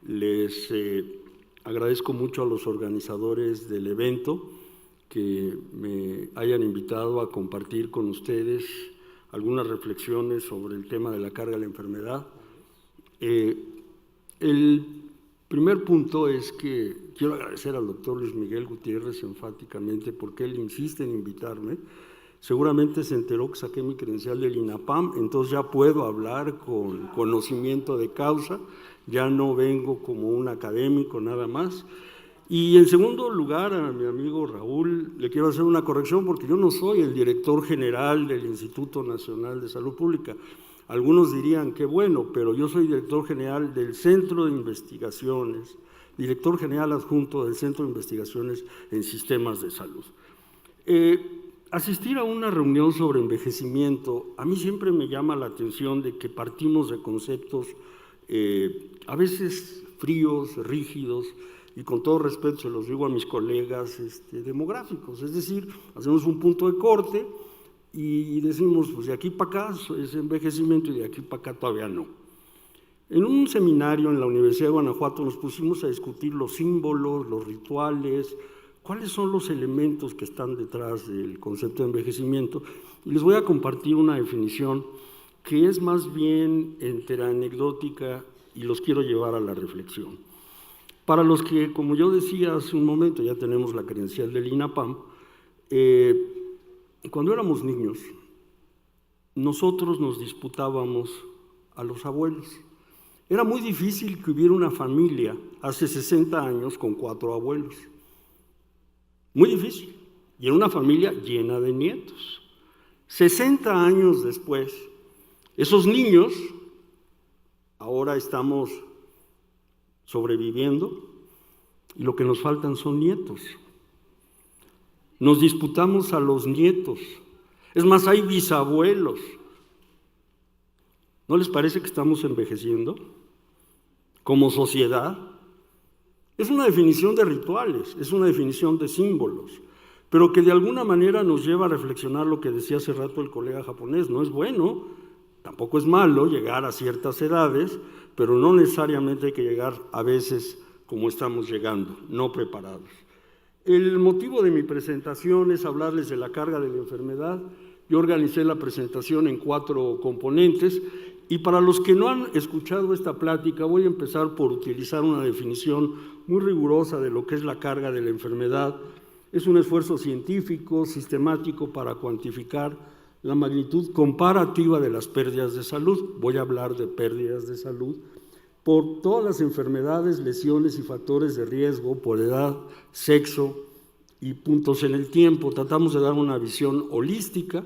Les agradezco mucho a los organizadores del evento que me hayan invitado a compartir con ustedes algunas reflexiones sobre el tema de la carga de la enfermedad. El primer punto es que quiero agradecer al doctor Luis Miguel Gutiérrez enfáticamente porque él insiste en invitarme. Seguramente se enteró que saqué mi credencial del INAPAM, entonces ya puedo hablar con conocimiento de causa, ya no vengo como un académico nada más. Y en segundo lugar, a mi amigo Raúl, le quiero hacer una corrección porque yo no soy el director general del Instituto Nacional de Salud Pública. Algunos dirían que bueno, pero yo soy director general del Centro de Investigaciones, director general adjunto del Centro de Investigaciones en Sistemas de Salud. Asistir a una reunión sobre envejecimiento, a mí siempre me llama la atención de que partimos de conceptos a veces fríos, rígidos, y con todo respeto se los digo a mis colegas demográficos, es decir, hacemos un punto de corte y decimos, pues de aquí para acá es envejecimiento y de aquí para acá todavía no. En un seminario en la Universidad de Guanajuato nos pusimos a discutir los símbolos, los rituales, cuáles son los elementos que están detrás del concepto de envejecimiento, y les voy a compartir una definición que es más bien anecdótica y los quiero llevar a la reflexión. Para los que, como yo decía hace un momento, ya tenemos la credencial del INAPAM, cuando éramos niños, nosotros nos disputábamos a los abuelos. Era muy difícil que hubiera una familia hace 60 años con 4 abuelos. Muy difícil. Y era una familia llena de nietos. 60 años después, esos niños, ahora estamos sobreviviendo y lo que nos faltan son nietos. Nos disputamos a los nietos. Es más, hay bisabuelos. ¿No les parece que estamos envejeciendo como sociedad? Es una definición de rituales, es una definición de símbolos, pero que de alguna manera nos lleva a reflexionar lo que decía hace rato el colega japonés. No es bueno, tampoco es malo llegar a ciertas edades, pero no necesariamente hay que llegar a veces como estamos llegando, no preparados. El motivo de mi presentación es hablarles de la carga de la enfermedad. Yo organicé la presentación en 4 componentes y para los que no han escuchado esta plática voy a empezar por utilizar una definición muy rigurosa de lo que es la carga de la enfermedad. Es un esfuerzo científico, sistemático para cuantificar la magnitud comparativa de las pérdidas de salud. Voy a hablar de pérdidas de salud por todas las enfermedades, lesiones y factores de riesgo, por edad, sexo y puntos en el tiempo. Tratamos de dar una visión holística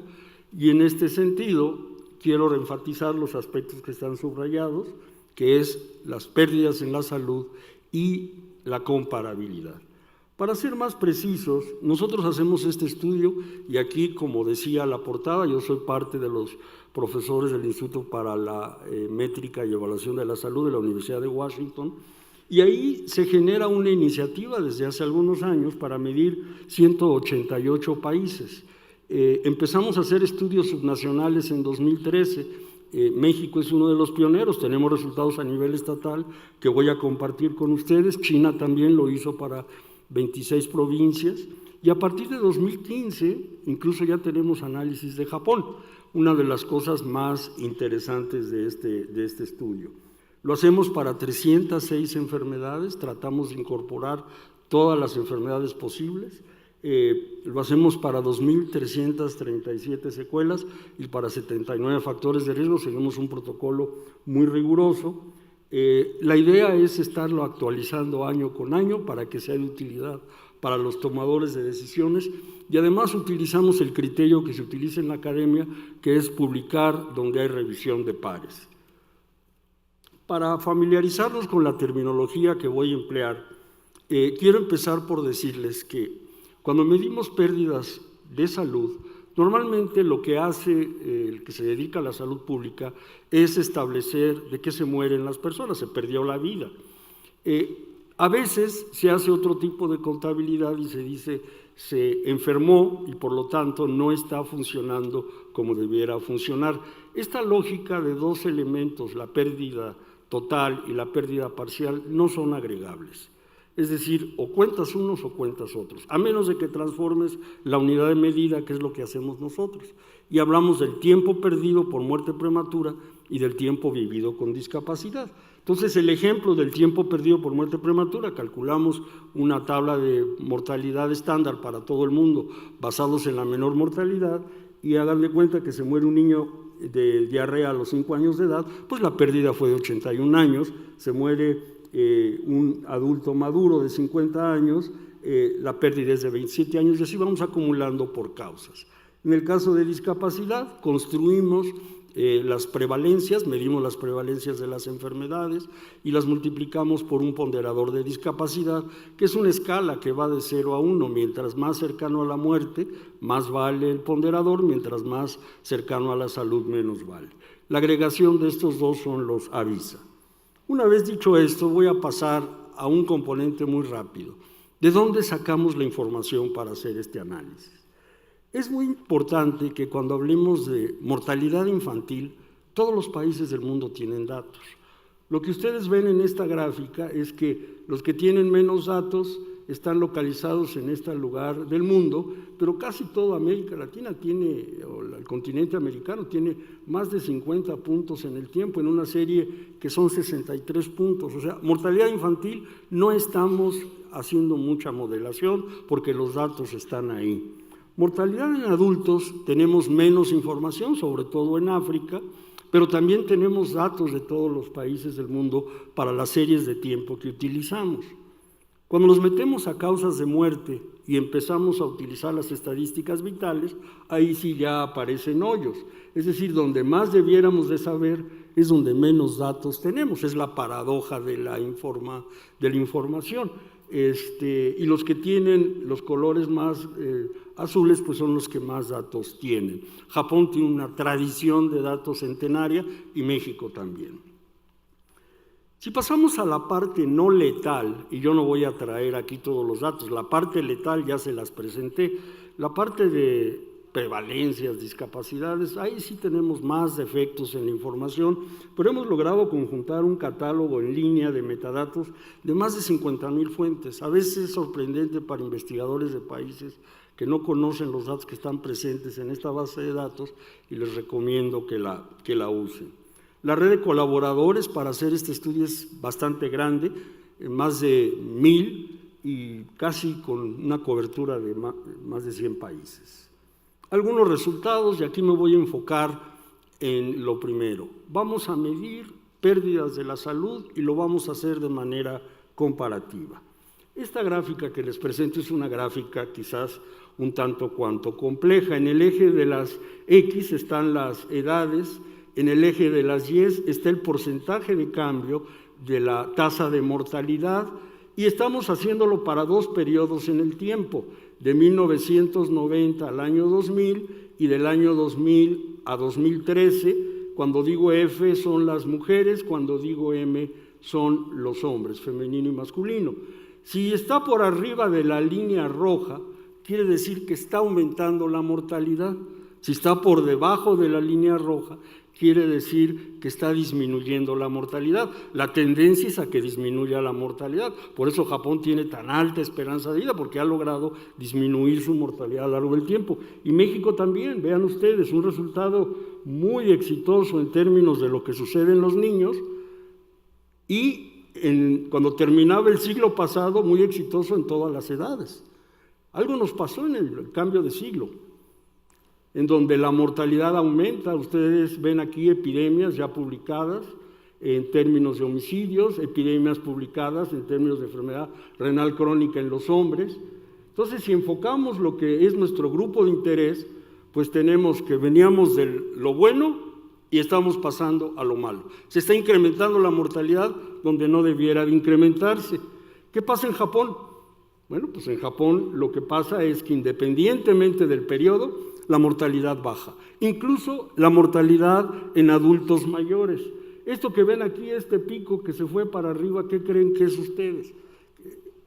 y en este sentido quiero reenfatizar los aspectos que están subrayados, que es las pérdidas en la salud y la comparabilidad. Para ser más precisos, nosotros hacemos este estudio y aquí, como decía la portada, yo soy parte de los profesores del Instituto para la Métrica y Evaluación de la Salud de la Universidad de Washington, y ahí se genera una iniciativa desde hace algunos años para medir 188 países. Empezamos a hacer estudios subnacionales en 2013, México es uno de los pioneros, tenemos resultados a nivel estatal que voy a compartir con ustedes, China también lo hizo para 26 provincias, y a partir de 2015 incluso ya tenemos análisis de Japón, una de las cosas más interesantes de este estudio. Lo hacemos para 306 enfermedades, tratamos de incorporar todas las enfermedades posibles, lo hacemos para 2.337 secuelas y para 79 factores de riesgo, seguimos un protocolo muy riguroso. La idea es estarlo actualizando año con año para que sea de utilidad para los tomadores de decisiones y además utilizamos el criterio que se utiliza en la academia, que es publicar donde hay revisión de pares. Para familiarizarnos con la terminología que voy a emplear, quiero empezar por decirles que cuando medimos pérdidas de salud, normalmente lo que hace el que se dedica a la salud pública es establecer de qué se mueren las personas, se perdió la vida. A veces se hace otro tipo de contabilidad y se dice se enfermó y por lo tanto no está funcionando como debiera funcionar. Esta lógica de 2 elementos, la pérdida total y la pérdida parcial no son agregables. Es decir, o cuentas unos o cuentas otros, a menos de que transformes la unidad de medida, que es lo que hacemos nosotros. Y hablamos del tiempo perdido por muerte prematura y del tiempo vivido con discapacidad. Entonces, el ejemplo del tiempo perdido por muerte prematura, calculamos una tabla de mortalidad estándar para todo el mundo, basados en la menor mortalidad, y hagan de cuenta que se muere un niño de diarrea a los 5 años de edad, pues la pérdida fue de 81 años, se muere un adulto maduro de 50 años, la pérdida es de 27 años, y así vamos acumulando por causas. En el caso de discapacidad, construimos las prevalencias, medimos las prevalencias de las enfermedades y las multiplicamos por un ponderador de discapacidad, que es una escala que va de 0 a 1. Mientras más cercano a la muerte, más vale el ponderador, mientras más cercano a la salud, menos vale. La agregación de estos dos son los AVISA. Una vez dicho esto, voy a pasar a un componente muy rápido. ¿De dónde sacamos la información para hacer este análisis? Es muy importante que cuando hablemos de mortalidad infantil, todos los países del mundo tienen datos. Lo que ustedes ven en esta gráfica es que los que tienen menos datos están localizados en este lugar del mundo, pero casi toda América Latina tiene, o el continente americano tiene más de 50 puntos en el tiempo, en una serie que son 63 puntos. O sea, mortalidad infantil no estamos haciendo mucha modelación porque los datos están ahí. Mortalidad en adultos tenemos menos información, sobre todo en África, pero también tenemos datos de todos los países del mundo para las series de tiempo que utilizamos. Cuando nos metemos a causas de muerte y empezamos a utilizar las estadísticas vitales, ahí sí ya aparecen hoyos. Es decir, donde más debiéramos de saber es donde menos datos tenemos. Es la paradoja de la información. Y los que tienen los colores más azules pues son los que más datos tienen. Japón tiene una tradición de datos centenaria y México también. Si pasamos a la parte no letal, y yo no voy a traer aquí todos los datos, la parte letal ya se las presenté, la parte de prevalencias, discapacidades, ahí sí tenemos más defectos en la información, pero hemos logrado conjuntar un catálogo en línea de metadatos de más de 50,000 fuentes. A veces es sorprendente para investigadores de países que no conocen los datos que están presentes en esta base de datos y les recomiendo que la usen. La red de colaboradores para hacer este estudio es bastante grande, más de 1,000 y casi con una cobertura de más de 100 países. Algunos resultados, y aquí me voy a enfocar en lo primero. Vamos a medir pérdidas de la salud y lo vamos a hacer de manera comparativa. Esta gráfica que les presento es una gráfica quizás un tanto cuanto compleja. En el eje de las X están las edades, en el eje de las Y está el porcentaje de cambio de la tasa de mortalidad y estamos haciéndolo para 2 periodos en el tiempo, de 1990 al año 2000 y del año 2000 a 2013. Cuando digo F son las mujeres, cuando digo M son los hombres, femenino y masculino. Si está por arriba de la línea roja, quiere decir que está aumentando la mortalidad. Si está por debajo de la línea roja, quiere decir que está disminuyendo la mortalidad. La tendencia es a que disminuya la mortalidad. Por eso Japón tiene tan alta esperanza de vida, porque ha logrado disminuir su mortalidad a lo largo del tiempo. Y México también, vean ustedes, un resultado muy exitoso en términos de lo que sucede en los niños y cuando terminaba el siglo pasado, muy exitoso en todas las edades. Algo nos pasó en el cambio de siglo, en donde la mortalidad aumenta. Ustedes ven aquí epidemias ya publicadas en términos de homicidios, epidemias publicadas en términos de enfermedad renal crónica en los hombres. Entonces, si enfocamos lo que es nuestro grupo de interés, pues tenemos que veníamos de lo bueno y estamos pasando a lo malo. Se está incrementando la mortalidad donde no debiera de incrementarse. ¿Qué pasa en Japón? Bueno, pues en Japón lo que pasa es que independientemente del periodo, la mortalidad baja, incluso la mortalidad en adultos mayores. Esto que ven aquí, este pico que se fue para arriba, ¿qué creen que es ustedes?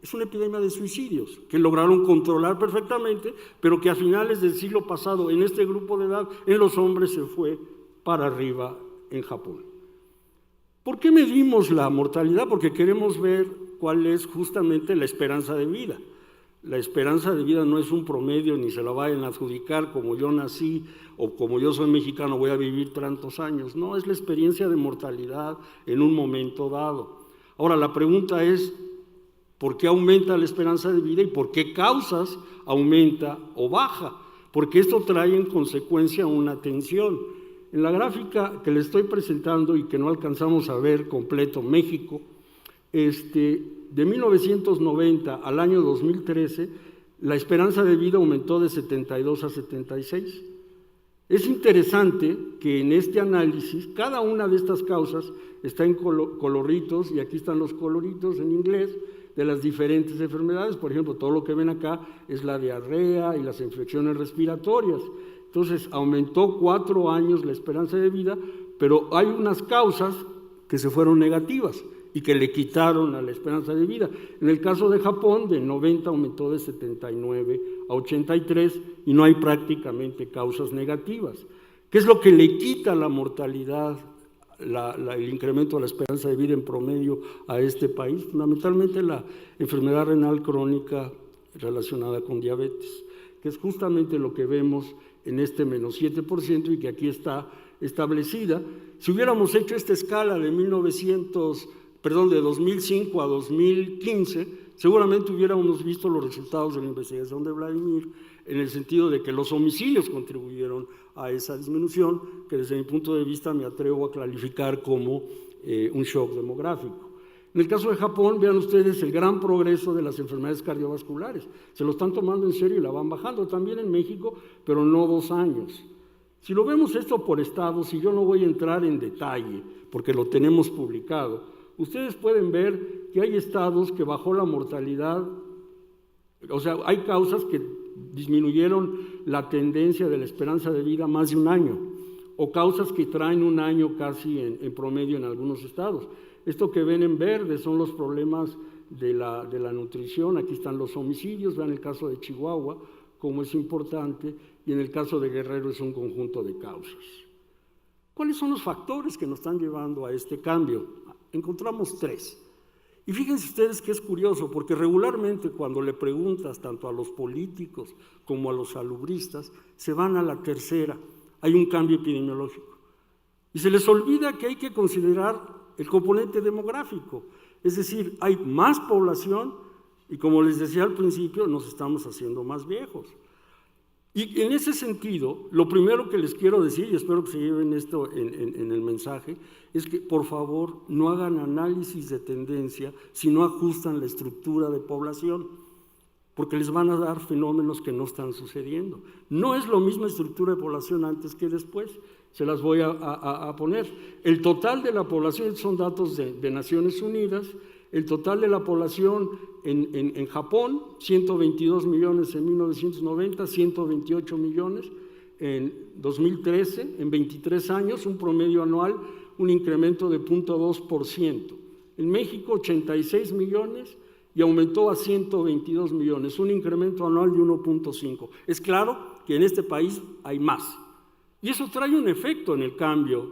Es una epidemia de suicidios que lograron controlar perfectamente, pero que a finales del siglo pasado, en este grupo de edad, en los hombres se fue para arriba en Japón. ¿Por qué medimos la mortalidad? Porque queremos ver cuál es justamente la esperanza de vida. La esperanza de vida no es un promedio ni se la vayan a adjudicar como yo nací o como yo soy mexicano voy a vivir tantos años. No, es la experiencia de mortalidad en un momento dado. Ahora, la pregunta es, ¿por qué aumenta la esperanza de vida y por qué causas aumenta o baja? Porque esto trae en consecuencia una tensión. En la gráfica que le estoy presentando y que no alcanzamos a ver completo México, de 1990 al año 2013, la esperanza de vida aumentó de 72 a 76. Es interesante que en este análisis, cada una de estas causas está en coloritos, y aquí están los coloritos en inglés, de las diferentes enfermedades. Por ejemplo, todo lo que ven acá es la diarrea y las infecciones respiratorias. Entonces, aumentó 4 años la esperanza de vida, pero hay unas causas que se fueron negativas y que le quitaron a la esperanza de vida. En el caso de Japón, de 90 aumentó de 79 a 83 y no hay prácticamente causas negativas. ¿Qué es lo que le quita la mortalidad, el incremento de la esperanza de vida en promedio a este país? Fundamentalmente la enfermedad renal crónica relacionada con diabetes, que es justamente lo que vemos en este menos 7% y que aquí está establecida. Si hubiéramos hecho esta escala de 2005 a 2015, seguramente hubiéramos visto los resultados de la investigación de Vladimir en el sentido de que los homicidios contribuyeron a esa disminución, que desde mi punto de vista me atrevo a calificar como un shock demográfico. En el caso de Japón, vean ustedes el gran progreso de las enfermedades cardiovasculares. Se lo están tomando en serio y la van bajando. También en México, pero no 2 años. Si lo vemos esto por estados, y yo no voy a entrar en detalle, porque lo tenemos publicado, ustedes pueden ver que hay estados que bajó la mortalidad, o sea, hay causas que disminuyeron la tendencia de la esperanza de vida más de 1 año, o causas que traen 1 año casi en promedio en algunos estados. Esto que ven en verde son los problemas de la nutrición. Aquí están los homicidios, vean el caso de Chihuahua, cómo es importante, y en el caso de Guerrero es un conjunto de causas. ¿Cuáles son los factores que nos están llevando a este cambio? Encontramos 3. Y fíjense ustedes que es curioso, porque regularmente cuando le preguntas tanto a los políticos como a los salubristas, se van a la tercera, hay un cambio epidemiológico. Y se les olvida que hay que considerar el componente demográfico, es decir, hay más población y, como les decía al principio, nos estamos haciendo más viejos. Y en ese sentido, lo primero que les quiero decir, y espero que se lleven esto en el mensaje, es que por favor no hagan análisis de tendencia si no ajustan la estructura de población, porque les van a dar fenómenos que no están sucediendo. No es lo mismo estructura de población antes que después. Se las voy a poner. El total de la población, son datos de Naciones Unidas, el total de la población en Japón, 122 millones en 1990, 128 millones en 2013, en 23 años, un promedio anual, un incremento de 0.2%. En México, 86 millones y aumentó a 122 millones, un incremento anual de 1.5. Es claro que en este país hay más. Y eso trae un efecto en el cambio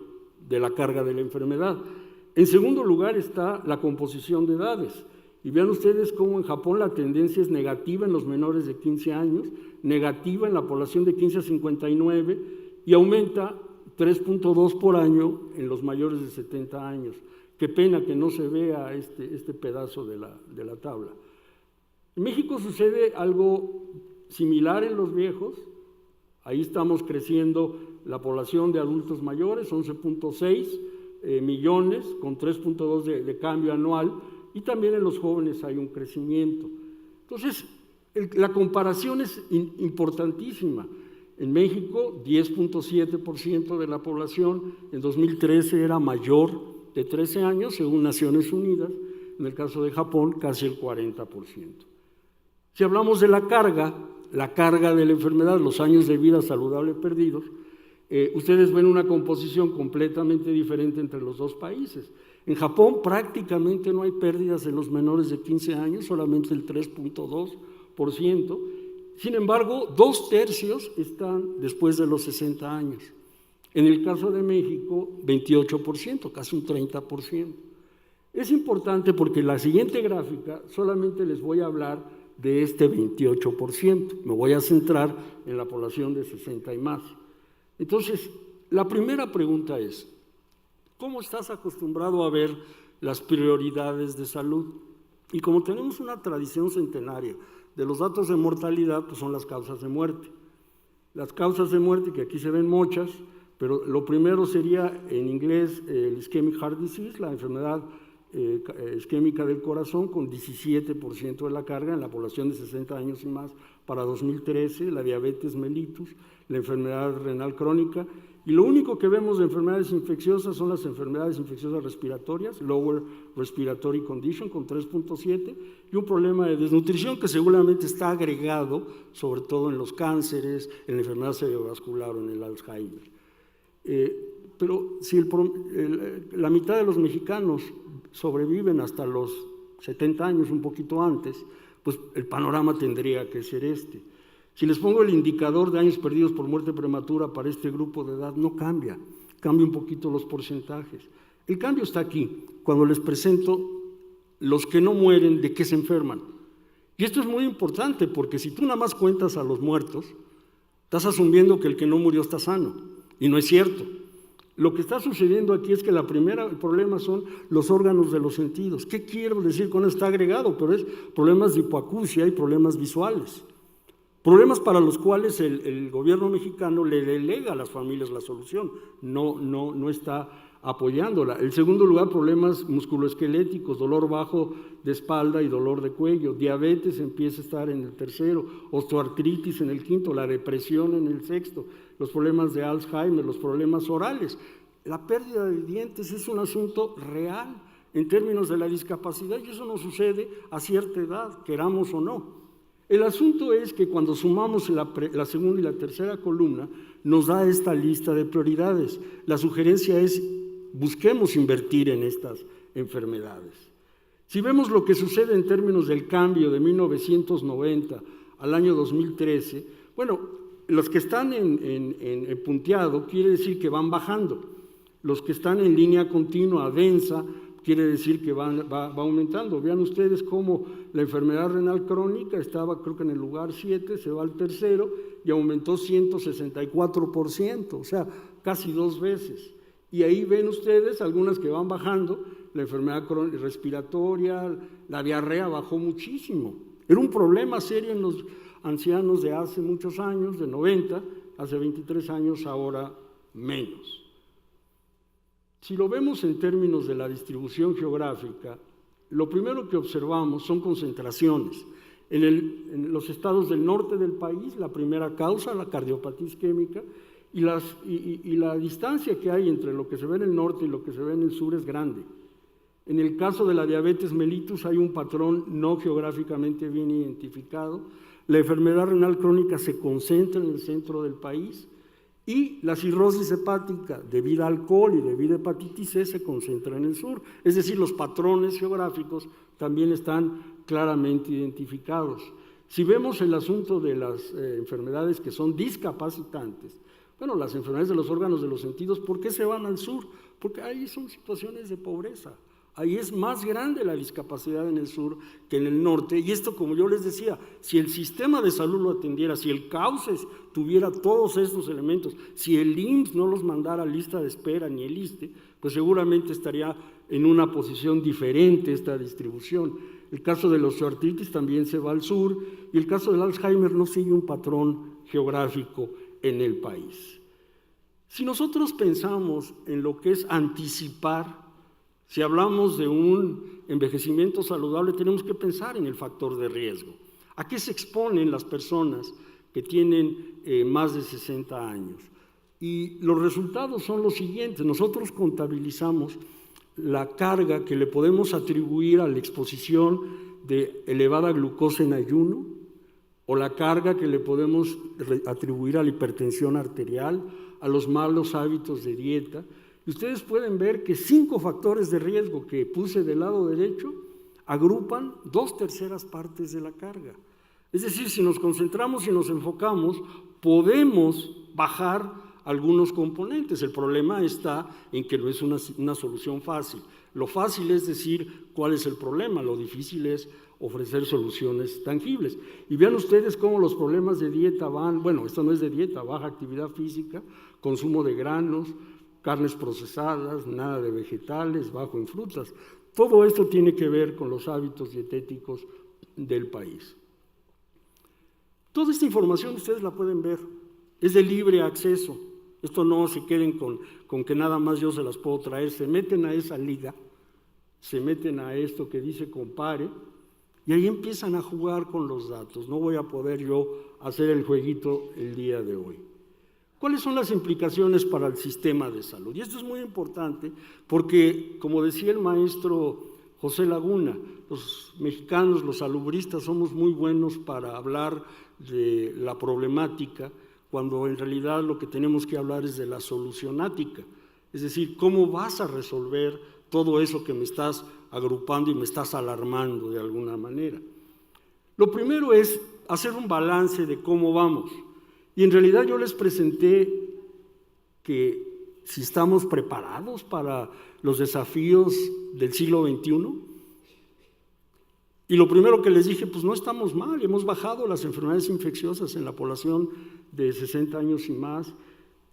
de la carga de la enfermedad. En segundo lugar está la composición de edades. Y vean ustedes cómo en Japón la tendencia es negativa en los menores de 15 años, negativa en la población de 15 a 59 y aumenta 3.2 por año en los mayores de 70 años. Qué pena que no se vea este pedazo de la tabla. En México sucede algo similar en los viejos. Ahí estamos creciendo la población de adultos mayores, 11.6 millones, con 3.2 de cambio anual, y también en los jóvenes hay un crecimiento. Entonces, la comparación es importantísima. En México, 10.7% de la población en 2013 era mayor de 13 años, según Naciones Unidas. En el caso de Japón, casi el 40%. Si hablamos de la carga de la enfermedad, los años de vida saludable perdidos, ustedes ven una composición completamente diferente entre los dos países. En Japón prácticamente no hay pérdidas en los menores de 15 años, solamente el 3.2%. Sin embargo, 2/3 están después de los 60 años. En el caso de México, 28%, casi un 30%. Es importante porque en la siguiente gráfica solamente les voy a hablar de este 28%. Me voy a centrar en la población de 60 y más. Entonces, la primera pregunta es, ¿cómo estás acostumbrado a ver las prioridades de salud? Y como tenemos una tradición centenaria de los datos de mortalidad, pues son las causas de muerte. Las causas de muerte, que aquí se ven muchas, pero lo primero sería en inglés el ischemic heart disease, la enfermedad isquémica del corazón, con 17% de la carga en la población de 60 años y más para 2013, la diabetes mellitus, la enfermedad renal crónica, y lo único que vemos de enfermedades infecciosas son las enfermedades infecciosas respiratorias, lower respiratory condition con 3.7, y un problema de desnutrición que seguramente está agregado sobre todo en los cánceres, en la enfermedad cerebrovascular o en el Alzheimer. Pero si la mitad de los mexicanos sobreviven hasta los 70 años, un poquito antes, pues el panorama tendría que ser este. Si les pongo el indicador de años perdidos por muerte prematura para este grupo de edad, no cambia, cambia un poquito los porcentajes. El cambio está aquí, cuando les presento los que no mueren, de qué se enferman. Y esto es muy importante, porque si tú nada más cuentas a los muertos, estás asumiendo que el que no murió está sano, y no es cierto. Lo que está sucediendo aquí es que el problema son los órganos de los sentidos. ¿Qué quiero decir con esto? Está agregado, pero es problemas de hipoacusia y problemas visuales. Problemas para los cuales el gobierno mexicano le delega a las familias la solución, no está apoyándola. En segundo lugar, problemas musculoesqueléticos, dolor bajo de espalda y dolor de cuello, diabetes empieza a estar en el tercero, osteoartritis en el quinto, la depresión en el sexto, los problemas de Alzheimer, los problemas orales. La pérdida de dientes es un asunto real en términos de la discapacidad y eso no sucede a cierta edad, queramos o no. El asunto es que cuando sumamos la segunda y la tercera columna, nos da esta lista de prioridades. La sugerencia es, busquemos invertir en estas enfermedades. Si vemos lo que sucede en términos del cambio de 1990 al año 2013, bueno, los que están en punteado quiere decir que van bajando. Los que están en línea continua, densa, quiere decir que va aumentando. Vean ustedes cómo la enfermedad renal crónica estaba, creo que en el lugar 7, se va al tercero y aumentó 164%, o sea, casi 2 veces. Y ahí ven ustedes algunas que van bajando, la enfermedad respiratoria, la diarrea bajó muchísimo. Era un problema serio en los ancianos de hace muchos años, de 90, hace 23 años, ahora menos. Si lo vemos en términos de la distribución geográfica, lo primero que observamos son concentraciones. En los estados del norte del país, la primera causa, la cardiopatía isquémica, y la distancia que hay entre lo que se ve en el norte y lo que se ve en el sur es grande. En el caso de la diabetes mellitus hay un patrón no geográficamente bien identificado. La enfermedad renal crónica se concentra en el centro del país, y la cirrosis hepática debido a alcohol y debido a hepatitis C se concentra en el sur. Es decir, los patrones geográficos también están claramente identificados. Si vemos el asunto de las enfermedades que son discapacitantes, bueno, las enfermedades de los órganos de los sentidos, ¿por qué se van al sur? Porque ahí son situaciones de pobreza. Ahí es más grande la discapacidad en el sur que en el norte, y esto, como yo les decía, si el sistema de salud lo atendiera, si el CAUSES tuviera todos estos elementos, si el IMSS no los mandara a lista de espera ni el ISSSTE, pues seguramente estaría en una posición diferente esta distribución. El caso de la osteoartritis también se va al sur, y el caso del Alzheimer no sigue un patrón geográfico en el país. Si nosotros pensamos en lo que es anticipar, si hablamos de un envejecimiento saludable, tenemos que pensar en el factor de riesgo. ¿A qué se exponen las personas que tienen más de 60 años? Y los resultados son los siguientes. Nosotros contabilizamos la carga que le podemos atribuir a la exposición de elevada glucosa en ayuno, o la carga que le podemos atribuir a la hipertensión arterial, a los malos hábitos de dieta. Y ustedes pueden ver que 5 factores de riesgo que puse del lado derecho agrupan 2/3 partes de la carga. Es decir, si nos concentramos y nos enfocamos, podemos bajar algunos componentes. El problema está en que no es una solución fácil. Lo fácil es decir cuál es el problema, lo difícil es ofrecer soluciones tangibles. Y vean ustedes cómo los problemas de dieta van, bueno, esto no es de dieta, baja actividad física, consumo de granos, carnes procesadas, nada de vegetales, bajo en frutas. Todo esto tiene que ver con los hábitos dietéticos del país. Toda esta información ustedes la pueden ver, es de libre acceso. Esto no se queden con que nada más yo se las puedo traer, se meten a esa liga, se meten a esto que dice compare, y ahí empiezan a jugar con los datos. No voy a poder yo hacer el jueguito el día de hoy. ¿Cuáles son las implicaciones para el sistema de salud? Y esto es muy importante porque, como decía el maestro José Laguna, los mexicanos, los salubristas, somos muy buenos para hablar de la problemática, cuando en realidad lo que tenemos que hablar es de la solucionática, es decir, cómo vas a resolver todo eso que me estás agrupando y me estás alarmando de alguna manera. Lo primero es hacer un balance de cómo vamos, y en realidad yo les presenté que si estamos preparados para los desafíos del siglo XXI, y lo primero que les dije, pues no estamos mal, hemos bajado las enfermedades infecciosas en la población de 60 años y más.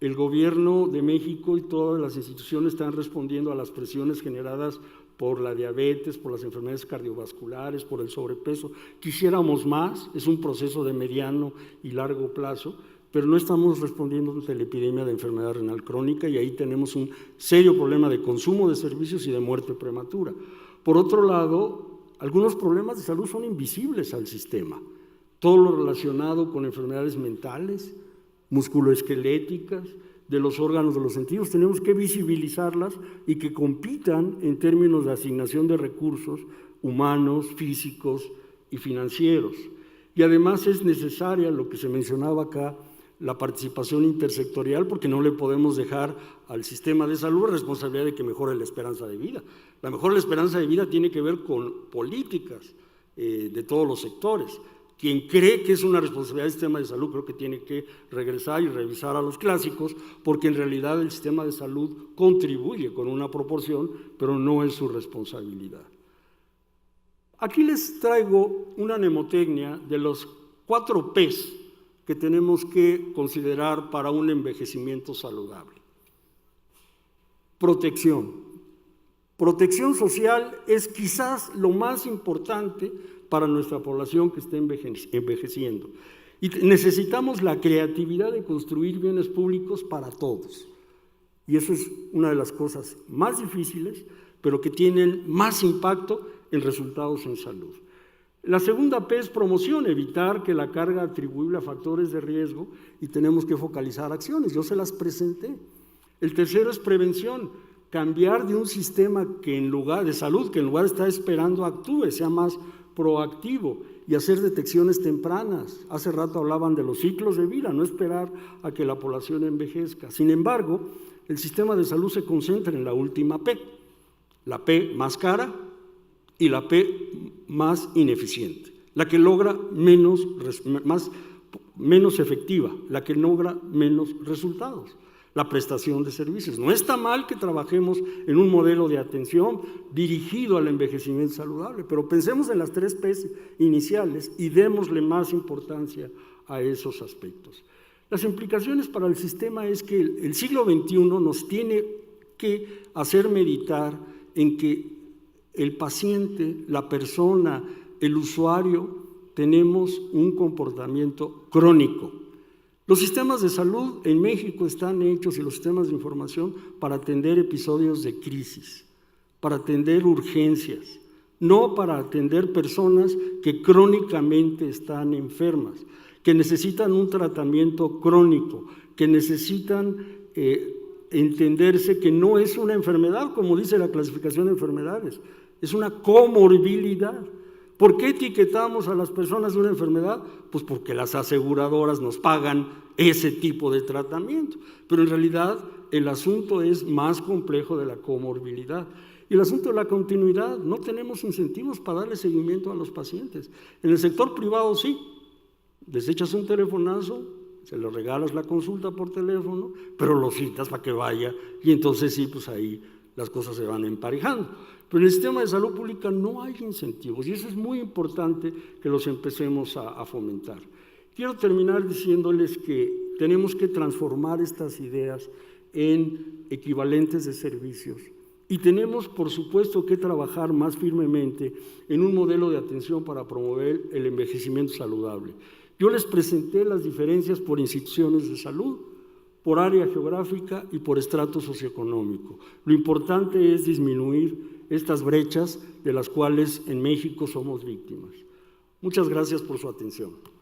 El gobierno de México y todas las instituciones están respondiendo a las presiones generadas por la diabetes, por las enfermedades cardiovasculares, por el sobrepeso. Quisiéramos más, es un proceso de mediano y largo plazo, pero no estamos respondiendo ante la epidemia de enfermedad renal crónica y ahí tenemos un serio problema de consumo de servicios y de muerte prematura. Por otro lado, algunos problemas de salud son invisibles al sistema. Todo lo relacionado con enfermedades mentales, musculoesqueléticas, de los órganos de los sentidos, tenemos que visibilizarlas y que compitan en términos de asignación de recursos humanos, físicos y financieros. Y además es necesaria, lo que se mencionaba acá, la participación intersectorial, porque no le podemos dejar al sistema de salud la responsabilidad de que mejore la esperanza de vida. La mejor esperanza de vida tiene que ver con políticas de todos los sectores. Quien cree que es una responsabilidad del sistema de salud, creo que tiene que regresar y revisar a los clásicos, porque en realidad el sistema de salud contribuye con una proporción, pero no es su responsabilidad. Aquí les traigo una mnemotecnia de los 4 P's que tenemos que considerar para un envejecimiento saludable. Protección. Protección social es quizás lo más importante para nuestra población que está envejeciendo. Y necesitamos la creatividad de construir bienes públicos para todos. Y eso es una de las cosas más difíciles, pero que tienen más impacto en resultados en salud. La segunda P es promoción, evitar que la carga atribuible a factores de riesgo y tenemos que focalizar acciones, yo se las presenté. El tercero es prevención, cambiar de un sistema que en lugar de salud, que en lugar de estar esperando actúe, sea más proactivo y hacer detecciones tempranas. Hace rato hablaban de los ciclos de vida, no esperar a que la población envejezca. Sin embargo, el sistema de salud se concentra en la última P, la P más cara y la P más ineficiente, la que logra menos efectiva, la que logra menos resultados, la prestación de servicios. No está mal que trabajemos en un modelo de atención dirigido al envejecimiento saludable, pero pensemos en las 3 P's iniciales y démosle más importancia a esos aspectos. Las implicaciones para el sistema es que el siglo XXI nos tiene que hacer meditar en que el paciente, la persona, el usuario, tenemos un comportamiento crónico. Los sistemas de salud en México están hechos y los sistemas de información para atender episodios de crisis, para atender urgencias, no para atender personas que crónicamente están enfermas, que necesitan un tratamiento crónico, que necesitan entenderse que no es una enfermedad, como dice la clasificación de enfermedades, es una comorbilidad. ¿Por qué etiquetamos a las personas de una enfermedad? Pues porque las aseguradoras nos pagan ese tipo de tratamiento, pero en realidad el asunto es más complejo de la comorbilidad. Y el asunto de la continuidad, no tenemos incentivos para darle seguimiento a los pacientes. En el sector privado sí, les echas un telefonazo, se le regalas la consulta por teléfono, pero lo citas para que vaya y entonces sí, pues ahí las cosas se van emparejando. Pero en el sistema de salud pública no hay incentivos y eso es muy importante que los empecemos a fomentar. Quiero terminar diciéndoles que tenemos que transformar estas ideas en equivalentes de servicios y tenemos, por supuesto, que trabajar más firmemente en un modelo de atención para promover el envejecimiento saludable. Yo les presenté las diferencias por instituciones de salud, por área geográfica y por estrato socioeconómico. Lo importante es disminuir estas brechas de las cuales en México somos víctimas. Muchas gracias por su atención.